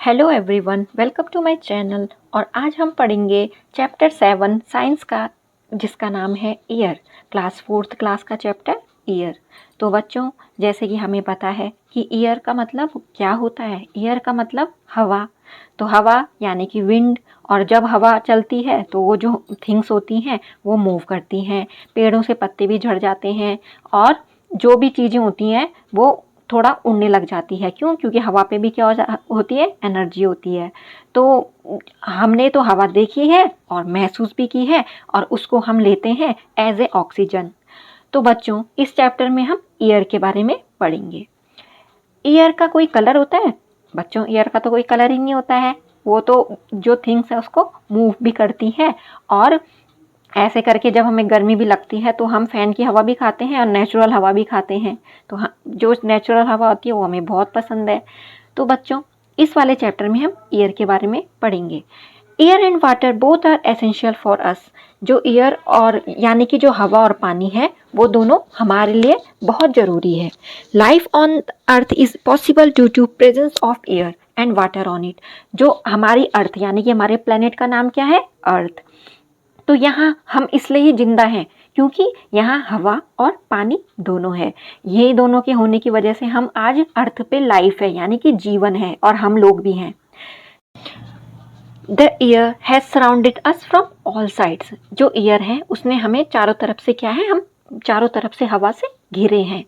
Hello everyone, welcome to my channel. और आज हम पढ़ेंगे चैप्टर 7 साइंस का, जिसका नाम है ईयर। क्लास 4th क्लास का चैप्टर ईयर। तो बच्चों, जैसे कि हमें पता है कि ईयर का मतलब क्या होता है। ईयर का मतलब हवा। तो हवा यानी कि विंड। और जब हवा चलती है तो वो जो थिंग्स होती हैं वो मूव करती हैं। पेड़ों से पत्ते भी झड़ जाते हैं और जो भी चीज़ें होती हैं वो थोड़ा उड़ने लग जाती है। क्यों? क्योंकि हवा पे भी क्या होती है, एनर्जी होती है। तो हमने तो हवा देखी है और महसूस भी की है और उसको हम लेते हैं एज ए ऑक्सीजन। तो बच्चों, इस चैप्टर में हम ईयर के बारे में पढ़ेंगे। ईयर का कोई कलर होता है? बच्चों, ईयर का तो कोई कलर ही नहीं होता है। वो तो जो थिंग्स है उसको मूव भी करती है। और ऐसे करके जब हमें गर्मी भी लगती है तो हम फ़ैन की हवा भी खाते हैं और नेचुरल हवा भी खाते हैं। तो जो नेचुरल हवा होती है वो हमें बहुत पसंद है। तो बच्चों, इस वाले चैप्टर में हम एयर के बारे में पढ़ेंगे। Air and water both are essential for us. जो एयर और यानी कि जो हवा और पानी है वो दोनों हमारे लिए बहुत ज़रूरी है। Life on earth is possible due to presence of air and water on it. जो हमारी अर्थ यानी कि हमारे प्लेनेट का नाम क्या है? अर्थ। तो यहाँ हम इसलिए ही जिंदा हैं क्योंकि यहाँ हवा और पानी दोनों है। ये दोनों के होने की वजह से हम आज अर्थ पे लाइफ है, यानी कि जीवन है और हम लोग भी हैं। The year has surrounded us from all sides. जो ईयर है उसने हमें चारों तरफ से क्या है, हम चारों तरफ से हवा से घिरे हैं।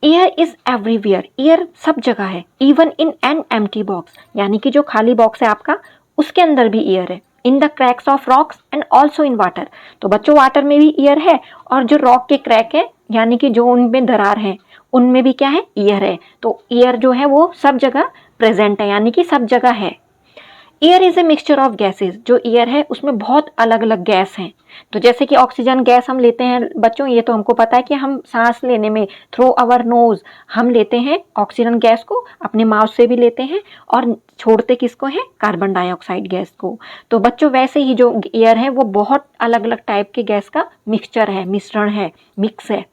Air is everywhere. एयर सब जगह है। Even in an empty box, यानी कि जो खाली बॉक्स है आपका, उसके अंदर भी एयर है। In the cracks of rocks and also in water. तो बच्चों, वाटर में भी एयर है और जो रॉक के क्रैक है यानी कि जो उनमें दरार है उनमें भी क्या है, एयर है। तो एयर जो है वो सब जगह प्रेजेंट है, यानी कि सब जगह है। Air is a mixture of gases. जो एयर है उसमें बहुत अलग अलग गैस हैं। तो जैसे कि ऑक्सीजन गैस हम लेते हैं बच्चों, ये तो हमको पता है कि हम सांस लेने में थ्रू आवर नोज हम लेते हैं ऑक्सीजन गैस को, अपने माउथ से भी लेते हैं और छोड़ते किसको है? कार्बन डाइऑक्साइड गैस को। तो बच्चों, वैसे ही जो एयर है वो बहुत अलग अलग टाइप के गैस का मिक्सचर है, मिश्रण है, मिक्स है।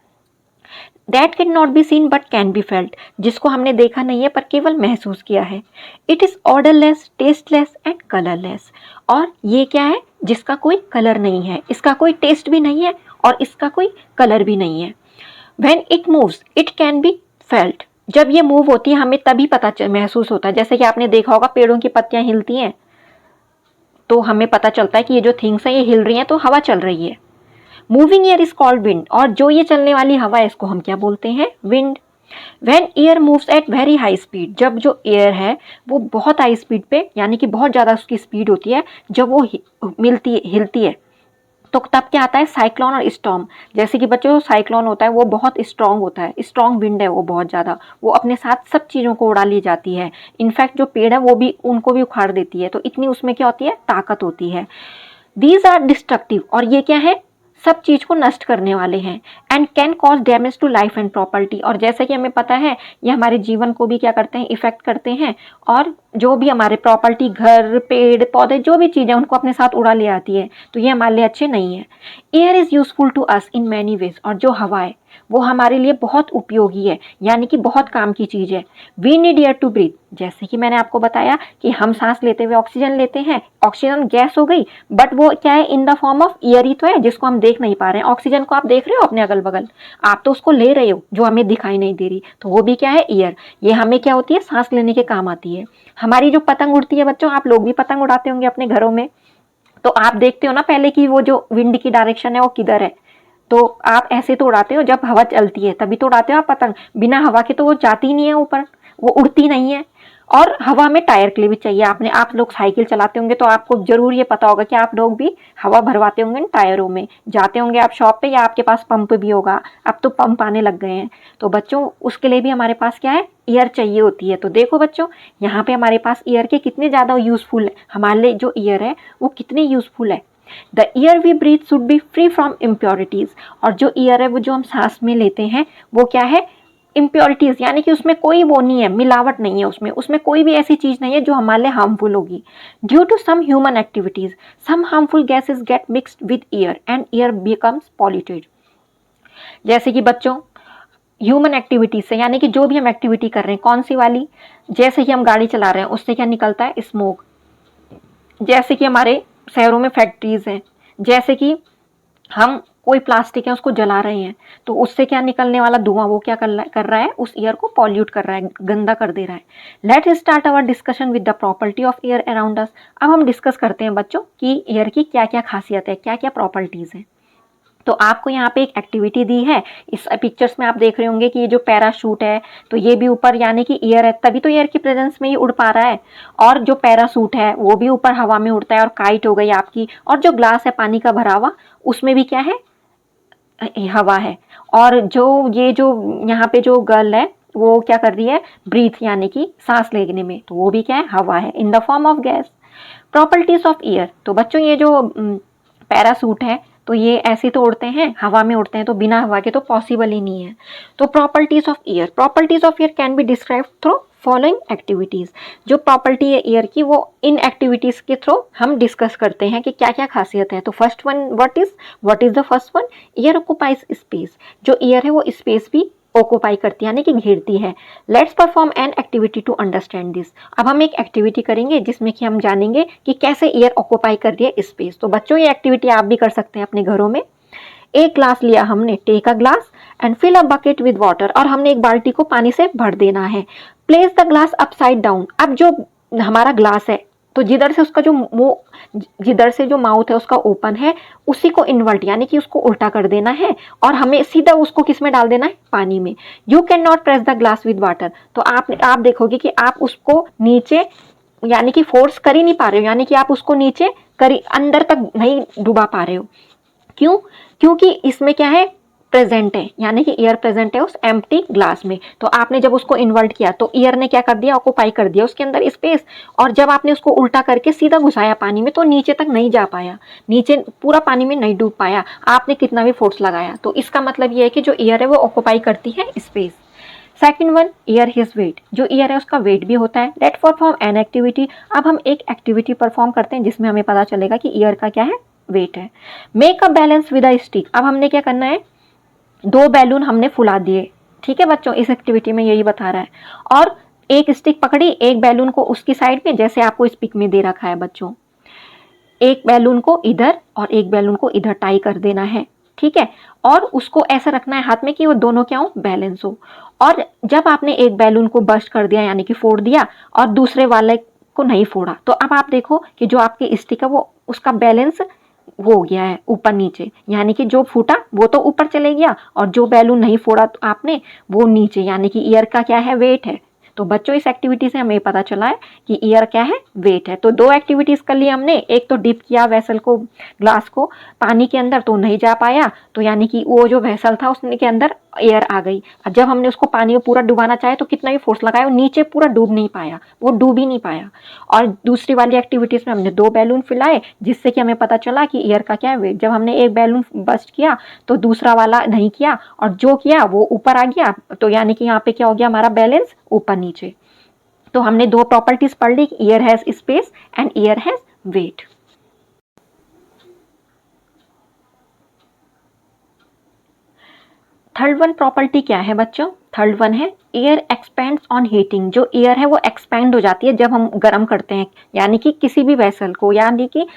That can not be seen but can be felt. जिसको हमने देखा नहीं है पर केवल महसूस किया है। It is odourless, tasteless and colourless. और ये क्या है? जिसका कोई कलर नहीं है, इसका कोई टेस्ट भी नहीं है और इसका कोई कलर भी नहीं है। When it moves it can be felt. जब ये मूव होती है हमें तभी महसूस होता है। जैसे कि आपने देखा होगा पेड़ों की पत्तियां हिलती हैं तो हमें पता चलता है कि ये जो थिंग्स हैं ये हिल रही हैं, तो हवा चल रही है। Moving air is called wind. और जो ये चलने वाली हवा है इसको हम क्या बोलते हैं? Wind. When air moves at very high speed. जब जो एयर है वो बहुत हाई स्पीड पे, यानी कि बहुत ज़्यादा उसकी स्पीड होती है, जब वो हिलती है तो तब क्या आता है? साइक्लोन और स्टॉर्म। जैसे कि बच्चों, साइक्लोन होता है वो बहुत स्ट्रांग होता है, स्ट्रांग विंड है वो बहुत ज़्यादा, वो अपने साथ सब चीज़ों को उड़ा ली जाती है। इनफैक्ट जो पेड़ है वो भी उनको भी उखाड़ देती है। तो इतनी उसमें क्या होती है? ताकत होती है। These are destructive. और ये क्या है? सब चीज को नष्ट करने वाले हैं। And can cause damage to life and property. और जैसे कि हमें पता है ये हमारे जीवन को भी क्या करते हैं? इफेक्ट करते हैं। और जो भी हमारे प्रॉपर्टी, घर, पेड़ पौधे, जो भी चीज़ें उनको अपने साथ उड़ा ले आती है। तो ये हमारे लिए अच्छे नहीं है। Air is useful to us in many ways. और जो हवा है वो हमारे लिए बहुत उपयोगी है, यानी कि बहुत काम की चीज़ है। We need air to breathe. जैसे कि मैंने आपको बताया कि हम सांस लेते हुए ऑक्सीजन लेते हैं, ऑक्सीजन गैस हो गई, बट वो क्या है? In the form of air ही तो है, जिसको हम देख नहीं पा रहे हैं। ऑक्सीजन को आप देख रहे हो अपने अगल बगल, आप तो उसको ले रहे हो जो हमें दिखाई नहीं दे रही। तो वो भी क्या है? एयर। ये हमें क्या होती है? सांस लेने के काम आती है। हमारी जो पतंग उड़ती है बच्चों, आप लोग भी पतंग उड़ाते होंगे अपने घरों में, तो आप देखते हो ना पहले कि वो जो विंड की डायरेक्शन है वो किधर है। तो आप ऐसे तो उड़ाते हो, जब हवा चलती है तभी तो उड़ाते हो आप पतंग। बिना हवा के तो वो जाती ही नहीं है ऊपर, वो उड़ती नहीं है। और हवा में टायर के लिए भी चाहिए। आप लोग साइकिल चलाते होंगे तो आपको जरूर ये पता होगा कि आप लोग भी हवा भरवाते होंगे इन टायरों में। जाते होंगे आप शॉप पे, या आपके पास पंप भी होगा। अब तो पंप आने लग गए हैं। तो बच्चों, उसके लिए भी हमारे पास क्या है? एयर चाहिए होती है। तो देखो बच्चों, यहाँ पे हमारे पास एयर के कितने ज़्यादा यूजफुल है। हमारे लिए जो एयर है वो कितने यूजफुल है। The air we breathe should be free from impurities. और जो एयर है वो जो हम सांस में लेते हैं वो क्या है? इम्प्योरिटीज़, यानी कि उसमें कोई वो नहीं है, मिलावट नहीं है उसमें। उसमें कोई भी ऐसी चीज़ नहीं है जो हमारे लिए हार्मफुल होगी। Due to some human activities some harmful gases get mixed with air and air becomes polluted. जैसे कि बच्चों, ह्यूमन एक्टिविटी से, यानी कि जो भी हम एक्टिविटी कर रहे हैं, कौन सी वाली, जैसे कि हम गाड़ी चला रहे हैं उससे क्या निकलता है, स्मोक। जैसे कि हमारे शहरों में फैक्ट्रीज हैं, जैसे कि हम कोई प्लास्टिक है उसको जला रहे हैं तो उससे क्या निकलने वाला धुआं, वो क्या कर रहा है, उस एयर को पॉल्यूट कर रहा है, गंदा कर दे रहा है। Let's start our discussion with the property of air around us. अब हम डिस्कस करते हैं बच्चों कि एयर की क्या क्या खासियत है, क्या क्या प्रॉपर्टीज है। तो आपको यहाँ पे एक एक्टिविटी दी है, इस पिक्चर्स में आप देख रहे होंगे कि ये जो पैराशूट है तो ये भी ऊपर, यानी कि एयर है, तभी तो एयर की प्रेजेंस में ये उड़ पा रहा है। और जो पैराशूट है वो भी ऊपर हवा में उड़ता है, और काइट हो गई आपकी, और जो ग्लास है पानी का भरा हुआ उसमें भी क्या है, हवा है। और जो ये जो यहाँ पे जो गर्ल है वो क्या कर रही है, ब्रीथ, यानी कि सांस लेने में, तो वो भी क्या है, हवा है, in the form of gas. Properties of air, तो बच्चों ये जो पैरासूट है तो ये ऐसे तो उड़ते हैं, हवा में उड़ते हैं, तो बिना हवा के तो पॉसिबल ही नहीं है। तो properties of air, properties of air can be describe through following activities. जो प्रॉपर्टी है एयर की वो इन एक्टिविटीज के थ्रू हम डिस्कस करते हैं कि क्या क्या खासियत है। तो first one, what is the first one, air occupies space. जो एयर है वो स्पेस भी ऑक्युपाई करती है, यानी कि घेरती है। Let's perform an activity to understand this. अब हम एक एक्टिविटी करेंगे जिसमें कि हम जानेंगे कि कैसे एयर ऑक्युपाई कर रही है स्पेस। तो बच्चों ये एक्टिविटी आप भी कर सकते हैं अपने घरों में। एक ग्लास लिया हमने, take a glass and fill a bucket with water, और हमने एक बाल्टी को पानी से भर देना है। Place the glass upside down. अब जो हमारा ग्लास है तो जिधर से उसका जो मुंह, जिधर से जो माउथ है उसका ओपन है, उसी को इन्वर्ट, यानी कि उसको उल्टा कर देना है, और हमें सीधा उसको किस में डाल देना है, पानी में। You can not press the glass with water. तो आप देखोगे कि आप उसको नीचे, यानी कि फोर्स कर ही नहीं पा रहे हो, यानी कि आप उसको नीचे अंदर तक नहीं डुबा पा रहे हो। क्यों? क्योंकि इसमें क्या है, प्रेजेंट है, यानी कि एयर प्रेजेंट है उस एम्प्टी ग्लास में। तो आपने जब उसको इन्वर्ट किया तो एयर ने क्या कर दिया, ऑक्युपाई कर दिया उसके अंदर स्पेस। और जब आपने उसको उल्टा करके सीधा घुसाया पानी में तो नीचे तक नहीं जा पाया, नीचे पूरा पानी में नहीं डूब पाया, आपने कितना भी फोर्स लगाया। तो इसका मतलब ये है कि जो एयर है वो ऑक्युपाई करती है space. Second one, air his weight. जो एयर है उसका वेट भी होता है। Let perform an activity. अब हम एक एक्टिविटी परफॉर्म करते हैं जिसमें हमें पता चलेगा कि एयर का क्या है, वेट है। Make a balance with a stick. अब हमने क्या करना है, 2 बैलून हमने फुला दिए, ठीक है बच्चों, इस एक्टिविटी में यही बता रहा है। और एक स्टिक पकड़ी, एक बैलून को उसकी साइड में, जैसे आपको इस पिक में दे रखा है बच्चों, एक बैलून को इधर और एक बैलून को इधर टाई कर देना है, ठीक है। और उसको ऐसा रखना है हाथ में कि वो दोनों क्या हो, बैलेंस हो। और जब आपने एक बैलून को बर्स्ट कर दिया, यानी कि फोड़ दिया, और दूसरे वाले को नहीं फोड़ा, तो अब आप देखो कि जो आपकी स्टिक है वो, उसका बैलेंस वो हो गया है ऊपर नीचे, यानी कि जो फूटा वो तो ऊपर चले गया, और जो बैलून नहीं फोड़ा तो आपने वो नीचे, यानी कि एयर का क्या है, वेट है। तो बच्चों इस एक्टिविटी से हमें पता चला है कि एयर क्या है, वेट है। तो 2 एक्टिविटीज कर ली हमने, एक तो डिप किया वेसल को, ग्लास को पानी के अंदर, तो नहीं जा पाया, तो यानी कि वो जो वेसल था उसके के अंदर एयर आ गई। और जब हमने उसको पानी में पूरा डुबाना चाहे तो कितना भी फोर्स लगाया, वो नीचे पूरा डूब नहीं पाया, वो डूब ही नहीं पाया। और दूसरी वाली एक्टिविटीज में हमने 2 बैलून फैलाए, जिससे कि हमें पता चला कि एयर का क्या है, वेट। जब हमने एक बैलून बस्ट किया तो दूसरा वाला नहीं किया, और जो किया वो ऊपर आ गया, तो यानी कि यहाँ पे क्या हो गया, हमारा बैलेंस ऊपर नीचे। तो हमने 2 प्रॉपर्टीज पढ़ ली, air has space and air has weight. Third one property क्या है बच्चों, थर्ड वन है एयर एक्सपेंड्स ऑन हीटिंग। जो एयर है वो एक्सपेंड हो जाती है जब हम गर्म करते हैं, यानी कि किसी भी वेसल को, यानी कि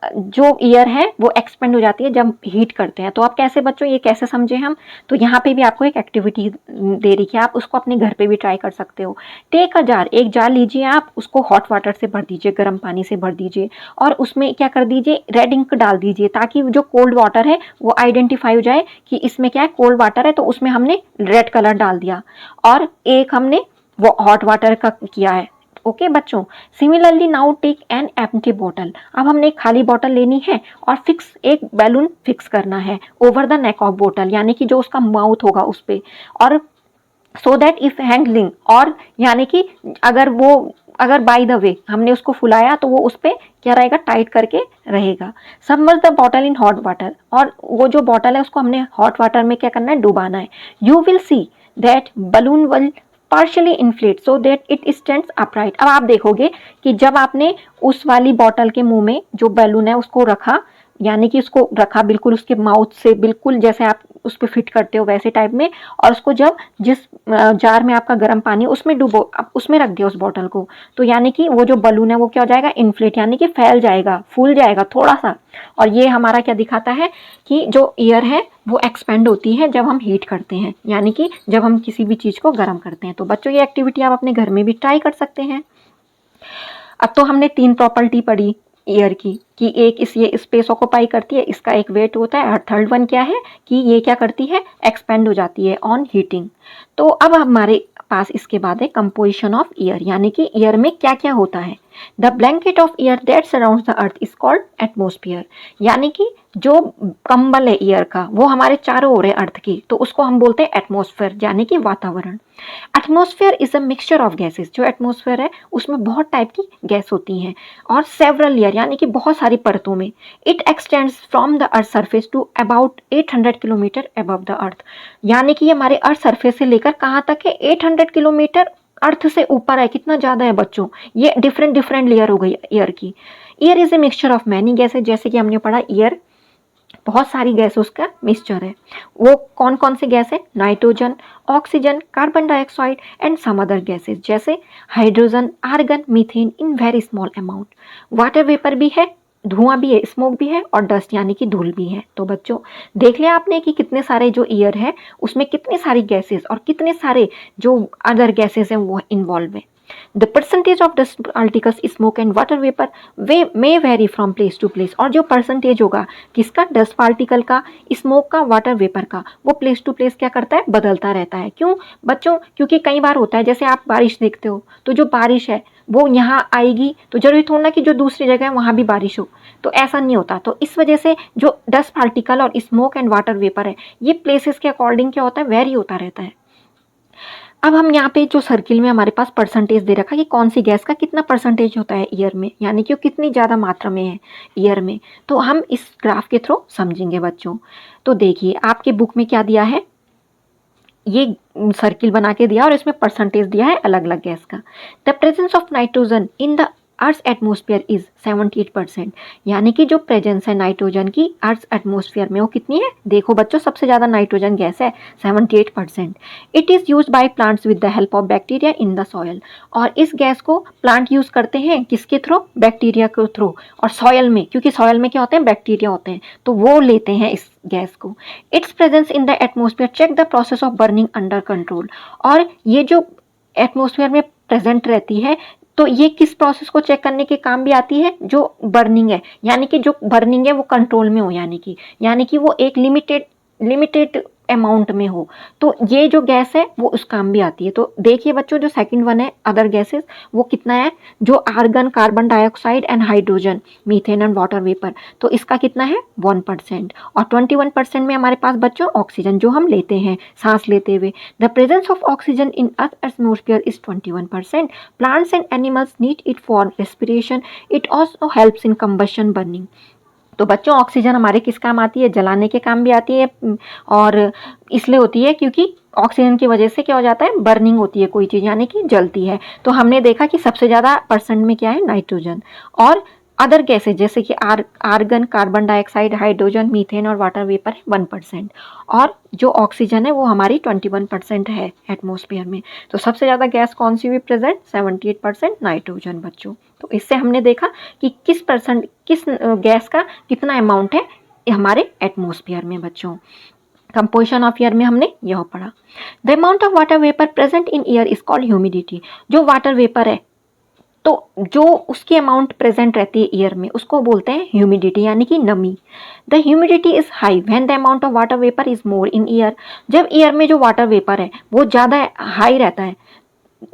जो एयर है वो एक्सपेंड हो जाती है जब हीट करते हैं। तो आप कैसे बच्चों, ये कैसे समझे हम, तो यहाँ पे भी आपको एक एक्टिविटी दे रही है, आप उसको अपने घर पे भी ट्राई कर सकते हो। टेक अ जार, एक जार लीजिए, आप उसको हॉट वाटर से भर दीजिए, गर्म पानी से भर दीजिए, और उसमें क्या कर दीजिए, रेड इंक डाल दीजिए, ताकि जो कोल्ड वाटर है वो आइडेंटिफाई हो जाए कि इसमें क्या है, कोल्ड वाटर है, तो उसमें हमने रेड कलर डाल दिया। और एक हमने वो हॉट वाटर का किया है, ओके बच्चों। Similarly now take an empty bottle. अब हमने एक खाली बॉटल लेनी है और फिक्स एक बैलून फिक्स करना है over the neck of bottle, यानी कि जो उसका माउथ होगा उस पे, और सो दैट इफ हैंगलिंग, और यानी कि अगर बाय द वे हमने उसको फुलाया तो वो उस पे क्या रहेगा, टाइट करके रहेगा। Submerge the bottle in hot water, और वो जो बॉटल है उसको हमने हॉट वाटर में क्या करना है, डुबाना है। You will see that balloon will partially inflate so that it stands upright। अब आप देखोगे कि जब आपने उस वाली बॉटल के मुंह में जो बैलून है उसको रखा, यानी कि उसको रखा बिल्कुल उसके माउथ से बिल्कुल जैसे आप उस पर फिट करते हो वैसे टाइप में, और उसको जब जिस जार में आपका गर्म पानी उसमें डुबो, आप उसमें रख दिया उस बॉटल को, तो यानी कि वो जो बलून है वो क्या हो जाएगा, इन्फ्लेट, यानी कि फैल जाएगा, फूल जाएगा थोड़ा सा। और ये हमारा क्या दिखाता है कि जो एयर है वो एक्सपेंड होती है जब हम हीट करते हैं, यानी कि जब हम किसी भी चीज़ को गर्म करते हैं। तो बच्चों ये एक्टिविटी आप अपने घर में भी ट्राई कर सकते हैं। अब तो हमने 3 प्रॉपर्टी पढ़ी एयर की, कि एक इस ये स्पेस ऑक्यूपाई करती है, इसका एक वेट होता है, और थर्ड वन क्या है कि ये क्या करती है, एक्सपेंड हो जाती है ऑन हीटिंग। तो अब हमारे पास इसके बाद है कंपोजिशन ऑफ एयर, यानी कि एयर में क्या क्या होता है। The blanket of air that surrounds the earth is called atmosphere, यानी कि जो कंबल है एयर का वो हमारे चारों ओर है अर्थ की, तो उसको हम बोलते हैं एटमोस्फेयर, यानी कि वातावरण। Atmosphere is a mixture of gases, जो एटमोस्फेयर है उसमें बहुत टाइप की गैस होती हैं और सेवरल लेयर, यानी कि बहुत सारी परतों में। It extends from the earth surface to about 800 kilometre above the earth, यानी कि हमारे अर्थ सरफेस से लेकर कहाँ तक है, 800 किलोमीटर अर्थ से ऊपर है। कितना ज़्यादा है बच्चों, ये डिफरेंट डिफरेंट लेयर हो गई एयर की। Air is a mixture of many gases, जैसे कि हमने पढ़ा एयर बहुत सारी गैसेस का मिक्सचर है। वो कौन कौन से गैस है, nitrogen, oxygen, carbon dioxide and some other gases, जैसे hydrogen, argon, methane in very small amount. Water vapour भी है, धुआं भी है, स्मोक भी है, और डस्ट यानी कि धूल भी है। तो बच्चों देख लिया आपने कि कितने सारे जो एयर है उसमें कितनी सारी गैसेस और कितने सारे जो अदर गैसेस हैं वो इन्वॉल्व है। The percentage of dust particles, smoke and water vapor may vary from place to place, और जो परसेंटेज होगा किसका, डस्ट पार्टिकल का, स्मोक का, वाटर वेपर का, वो प्लेस टू प्लेस क्या करता है, बदलता रहता है। क्यों बच्चों, क्योंकि कई बार होता है जैसे आप बारिश देखते हो, तो जो बारिश है वो यहाँ आएगी तो जरूरी थोड़ा ना कि जो दूसरी जगह है वहाँ भी बारिश हो, तो ऐसा नहीं होता। तो इस वजह से जो डस्ट पार्टिकल और स्मोक एंड वाटर वेपर है ये प्लेसेस के अकॉर्डिंग क्या होता है, वेरी होता रहता है। अब हम यहाँ पे जो सर्किल में हमारे पास परसेंटेज दे रखा है कि कौन सी गैस का कितना परसेंटेज होता है ईयर में, यानी कि वो कितनी ज़्यादा मात्रा में है ईयर में, तो हम इस ग्राफ के थ्रू समझेंगे बच्चों। तो देखिए आपके बुक में क्या दिया है, ये सर्किल बना के दिया और इसमें परसेंटेज दिया है अलग अलग गैस का। The presence of nitrogen in the earth atmosphere is 78%, यानी कि जो प्रेजेंस है नाइट्रोजन की अर्थ एटमोस्फियर में वो कितनी है, देखो बच्चों सबसे ज़्यादा नाइट्रोजन गैस है 78%। It is use by plants with the help of bacteria in the soil, और इस गैस को प्लांट यूज़ करते हैं किसके थ्रू, बैक्टीरिया के थ्रू, और सॉयल में, क्योंकि सॉयल में क्या होते हैं, बैक्टीरिया होते हैं, तो वो लेते हैं इस गैस को। Its presence in the atmosphere check the process of burning under control, और ये जो एटमोस्फियर में प्रेजेंट रहती है तो ये किस प्रोसेस को चेक करने के काम भी आती है, जो बर्निंग है, यानी कि जो बर्निंग है वो कंट्रोल में हो, यानी कि वो एक लिमिटेड अमाउंट में हो, तो ये जो गैस है वो उस काम भी आती है। तो देखिए बच्चों जो सेकंड वन है अदर गैसेस, वो कितना है, जो argon, carbon dioxide and hydrogen, methane and water vapour, तो इसका कितना है 1%, और 21% में हमारे पास बच्चों ऑक्सीजन जो हम लेते हैं सांस लेते हुए। The presence of oxygen in earth atmosphere is 21%। Plants and animals need it for respiration, it also helps in combustion burning. तो बच्चों ऑक्सीजन हमारे किस काम आती है, जलाने के काम भी आती है, और इसलिए होती है क्योंकि ऑक्सीजन की वजह से क्या हो जाता है, बर्निंग होती है कोई चीज़, यानी कि जलती है। तो हमने देखा कि सबसे ज़्यादा परसेंट में क्या है, नाइट्रोजन, और अदर गैसेज जैसे कि argon, carbon dioxide, hydrogen, methane और वाटर वेपर 1%, और जो ऑक्सीजन है वो हमारी 21% है एटमोस्फियर में। तो सबसे ज़्यादा गैस कौन सी हुई प्रेजेंट, 78% नाइट्रोजन बच्चों। तो इससे हमने देखा कि किस गैस का कितना अमाउंट है हमारे एटमोस्फियर में बच्चों। कंपोजिशन ऑफ एयर में हमने यह पढ़ा। The amount of water vapour present in air is called humidity, जो वाटर वेपर है तो जो उसकी अमाउंट प्रेजेंट रहती है एयर में उसको बोलते हैं ह्यूमिडिटी, यानी कि नमी। The humidity is high when the amount of water vapour is more in air, जब एयर में जो वाटर वेपर है वो ज़्यादा हाई रहता है,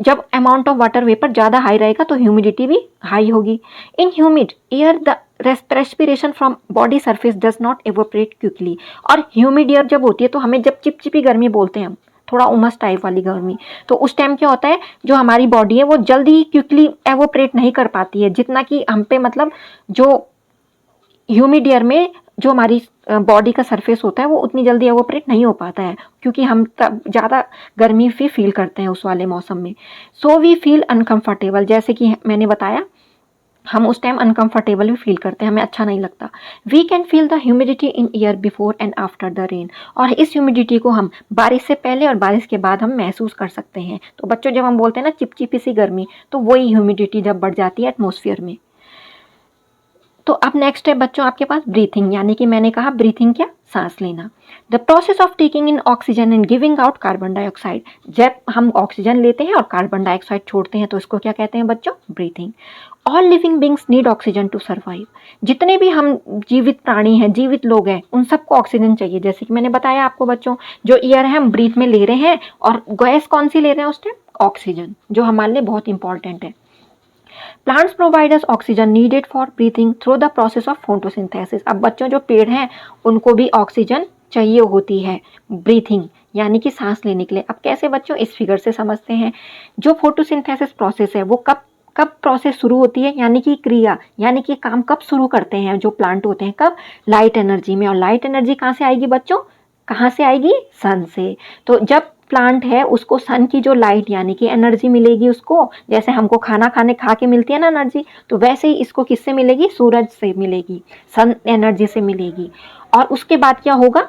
जब अमाउंट ऑफ वाटर वेपर ज़्यादा हाई रहेगा तो ह्यूमिडिटी भी हाई होगी। इन humid air the respiration from body surface does not evaporate quickly, और ह्यूमिड एयर जब होती है तो हमें जब चिपचिपी गर्मी बोलते हैं हम, थोड़ा उमस टाइप वाली गर्मी, तो उस टाइम क्या होता है जो हमारी बॉडी है वो जल्दी ही क्विकली एवोपरेट नहीं कर पाती है, जितना कि हम पे मतलब जो ह्यूमिड एयर में जो हमारी बॉडी का सरफेस होता है वो उतनी जल्दी एवोपरेट नहीं हो पाता है, क्योंकि हम ज़्यादा गर्मी भी फील करते हैं उस वाले मौसम में। सो वी फील अनकंफर्टेबल, जैसे कि मैंने बताया हम उस टाइम अनकंफर्टेबल भी फील करते हैं, हमें अच्छा नहीं लगता। We can feel the humidity in air before and after the rain, और इस ह्यूमिडिटी को हम बारिश से पहले और बारिश के बाद हम महसूस कर सकते हैं। तो बच्चों जब हम बोलते हैं ना चिपचिपी सी गर्मी, तो वही ह्यूमिडिटी जब बढ़ जाती है एटमॉस्फेयर में। तो अब नेक्स्ट है बच्चों आपके पास ब्रीथिंग, यानी कि मैंने कहा ब्रीथिंग क्या, सांस लेना। The process of taking in oxygen and giving out carbon dioxide, जब हम ऑक्सीजन लेते हैं और कार्बन डाइऑक्साइड छोड़ते हैं तो इसको क्या कहते हैं बच्चों, breathing. All living beings need oxygen to survive, जितने भी हम जीवित प्राणी हैं, जीवित लोग हैं, उन सबको ऑक्सीजन चाहिए। जैसे कि मैंने बताया आपको बच्चों, जो एयर है हम ब्रीथ में ले रहे हैं, और गैस कौन सी ले रहे हैं उस टाइम, ऑक्सीजन, जो हमारे लिए बहुत इंपॉर्टेंट है। Plants provide us oxygen needed for breathing through the process of photosynthesis. अब बच्चों जो पेड़ हैं उनको भी ऑक्सीजन चाहिए होती है ब्रीथिंग, यानी कि सांस लेने के लिए। अब कैसे बच्चों, इस फिगर से समझते हैं। जो फोटोसिंथेसिस प्रोसेस है वो कब कब प्रोसेस शुरू होती है, यानी कि क्रिया, यानी कि काम कब शुरू करते हैं जो प्लांट होते हैं, कब, लाइट एनर्जी में। और लाइट एनर्जी कहाँ से आएगी बच्चों, कहाँ से आएगी, सन से। तो जब प्लांट है उसको सन की जो लाइट यानी कि एनर्जी मिलेगी उसको, जैसे हमको खाना खा के मिलती है ना एनर्जी, तो वैसे ही इसको किससे मिलेगी, सूरज से मिलेगी, सन एनर्जी से मिलेगी। और उसके बाद क्या होगा,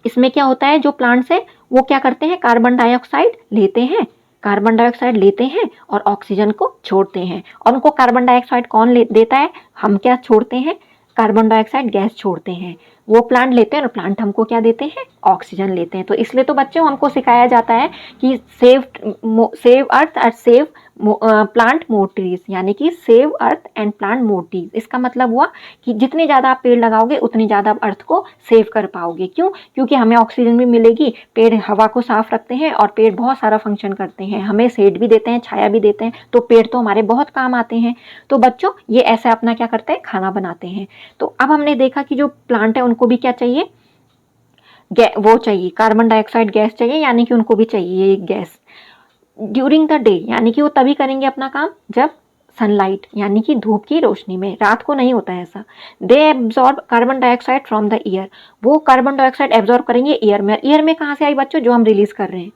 इसमें क्या होता है, जो प्लांट्स है वो क्या करते हैं, कार्बन डाइऑक्साइड लेते हैं, कार्बन डाइऑक्साइड लेते हैं और ऑक्सीजन को छोड़ते हैं। और उनको कार्बन डाइऑक्साइड कौन देता है, हम क्या छोड़ते हैं, कार्बन डाइऑक्साइड गैस छोड़ते हैं, वो प्लांट लेते हैं और प्लांट हमको क्या देते हैं, ऑक्सीजन लेते हैं। तो इसलिए तो बच्चों हमको सिखाया जाता है कि save earth and save plant more trees, यानी कि save earth and plant more trees. इसका मतलब हुआ कि जितने ज़्यादा आप पेड़ लगाओगे उतनी ज़्यादा आप अर्थ को सेव कर पाओगे। क्यों, क्योंकि हमें ऑक्सीजन भी मिलेगी, पेड़ हवा को साफ रखते हैं और पेड़ बहुत सारा फंक्शन करते हैं, हमें शेड भी देते हैं, छाया भी देते हैं, तो पेड़ तो हमारे बहुत काम आते हैं। तो बच्चों ये ऐसे अपना क्या करते हैं, खाना बनाते हैं। तो अब हमने देखा कि जो प्लांट है उनको भी क्या चाहिए, वो चाहिए, कार्बन डाइऑक्साइड गैस चाहिए, यानी कि उनको भी चाहिए ये गैस। ड्यूरिंग द डे, यानी कि वो तभी करेंगे अपना काम जब सनलाइट, यानी कि धूप की रोशनी में, रात को नहीं होता है ऐसा। They absorb carbon dioxide from the air, वो कार्बन डाइऑक्साइड एब्जॉर्ब करेंगे एयर में। एयर में कहाँ से आई बच्चों, जो हम रिलीज कर रहे हैं।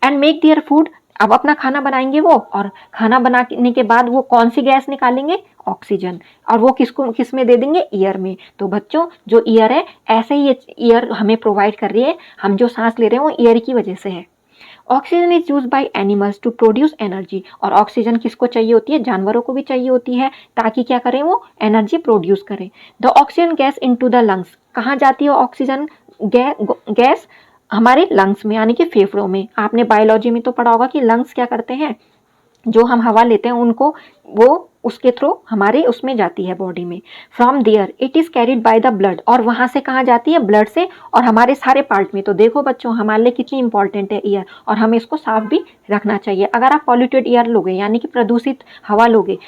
एंड मेक देयर फूड, अब अपना खाना बनाएंगे वो, और खाना बनाने के बाद वो कौन सी गैस निकालेंगे, ऑक्सीजन, और वो किस में दे देंगे, एयर में। तो बच्चों जो एयर है, ऐसे ही एयर हमें प्रोवाइड कर रही है, हम जो सांस ले रहे हैं वो एयर की वजह से है। Oxygen is use by animals to produce energy, और ऑक्सीजन किसको चाहिए होती है, जानवरों को भी चाहिए होती है, ताकि क्या करें, वो एनर्जी प्रोड्यूस करें। The oxygen gas into the lungs, कहाँ जाती है ऑक्सीजन गैस, हमारे लंग्स में, यानी कि फेफड़ों में। आपने बायोलॉजी में तो पढ़ा होगा कि लंग्स क्या करते हैं, जो हम हवा लेते हैं उनको, वो उसके थ्रू हमारे उसमें जाती है बॉडी में। From there it is carried by the blood, और वहाँ से कहाँ जाती है, ब्लड से, और हमारे सारे पार्ट में। तो देखो बच्चों हमारे लिए कितनी इंपॉर्टेंट है एयर, और हमें इसको साफ भी रखना चाहिए। अगर आप पॉल्यूटेड एयर लोगे, यानी कि प्रदूषित हवा लोगे,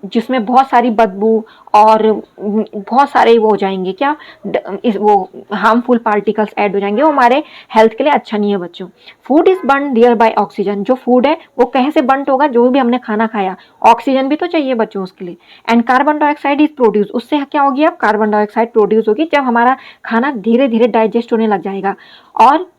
जिसमें बहुत सारी बदबू और बहुत सारे वो हो जाएंगे क्या, वो हार्मफुल पार्टिकल्स ऐड हो जाएंगे, वो हमारे हेल्थ के लिए अच्छा नहीं है बच्चों। Food is burn there by oxygen, जो फूड है वो कहीं से बर्न होगा, जो भी हमने खाना खाया, ऑक्सीजन भी तो चाहिए बच्चों उसके लिए। And carbon dioxide is produce, उससे क्या होगी, अब कार्बन डाइऑक्साइड प्रोड्यूस होगी जब हमारा खाना धीरे धीरे डाइजेस्ट होने लग जाएगा, और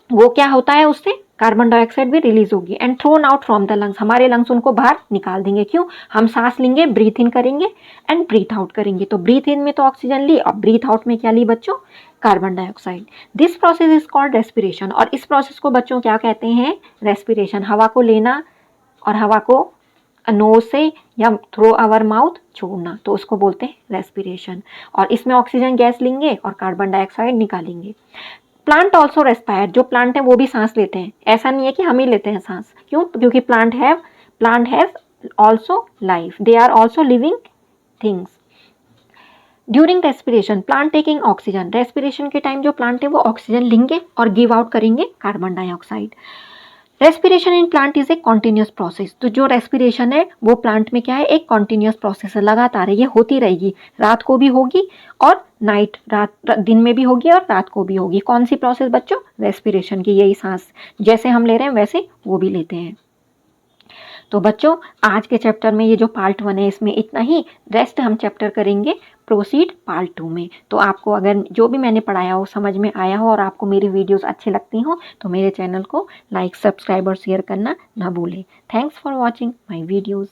वो क्या होता है, उससे कार्बन डाइऑक्साइड भी रिलीज होगी। And thrown out from the lungs, हमारे लंग्स उनको बाहर निकाल देंगे। क्यों, हम सांस लेंगे, ब्रीथ इन करेंगे एंड ब्रीथ आउट करेंगे। तो ब्रीथ इन में तो ऑक्सीजन ली, और ब्रीथ आउट में क्या ली बच्चों, carbon dioxide. This process is called respiration, और इस प्रोसेस को बच्चों क्या कहते हैं, रेस्पिरेशन। हवा को लेना और हवा को नोज से या थ्रू आवर माउथ छोड़ना, तो उसको बोलते हैं रेस्पिरेशन। और इसमें ऑक्सीजन गैस लेंगे और कार्बन डाइऑक्साइड निकालेंगे। प्लांट ऑल्सो रेस्पायर, जो प्लांट है वो भी सांस लेते हैं, ऐसा नहीं है कि हम ही लेते हैं सांस। क्यों, क्योंकि plant have also life, they are also living things. During respiration plant taking oxygen, respiration के टाइम जो प्लांट है वो ऑक्सीजन लेंगे और गिव आउट करेंगे carbon dioxide. Respiration in plant is a continuous process, तो जो रेस्पिरेशन है वो प्लांट में क्या है, एक कॉन्टिन्यूस प्रोसेस है, लगातार है, ये होती रहेगी, रात को भी होगी और दिन में भी होगी और रात को भी होगी। कौन सी प्रोसेस बच्चों, रेस्पिरेशन की, यही सांस जैसे हम ले रहे हैं वैसे वो भी लेते हैं। तो बच्चों आज के चैप्टर में ये जो पार्ट 1 है इसमें इतना ही, रेस्ट हम चैप्टर करेंगे प्रोसीड पार्ट 2 में। तो आपको अगर जो भी मैंने पढ़ाया हो समझ में आया हो और आपको मेरी वीडियोस अच्छी लगती हो तो मेरे चैनल को लाइक, सब्सक्राइब और शेयर करना ना भूलें। Thanks for watching my videos.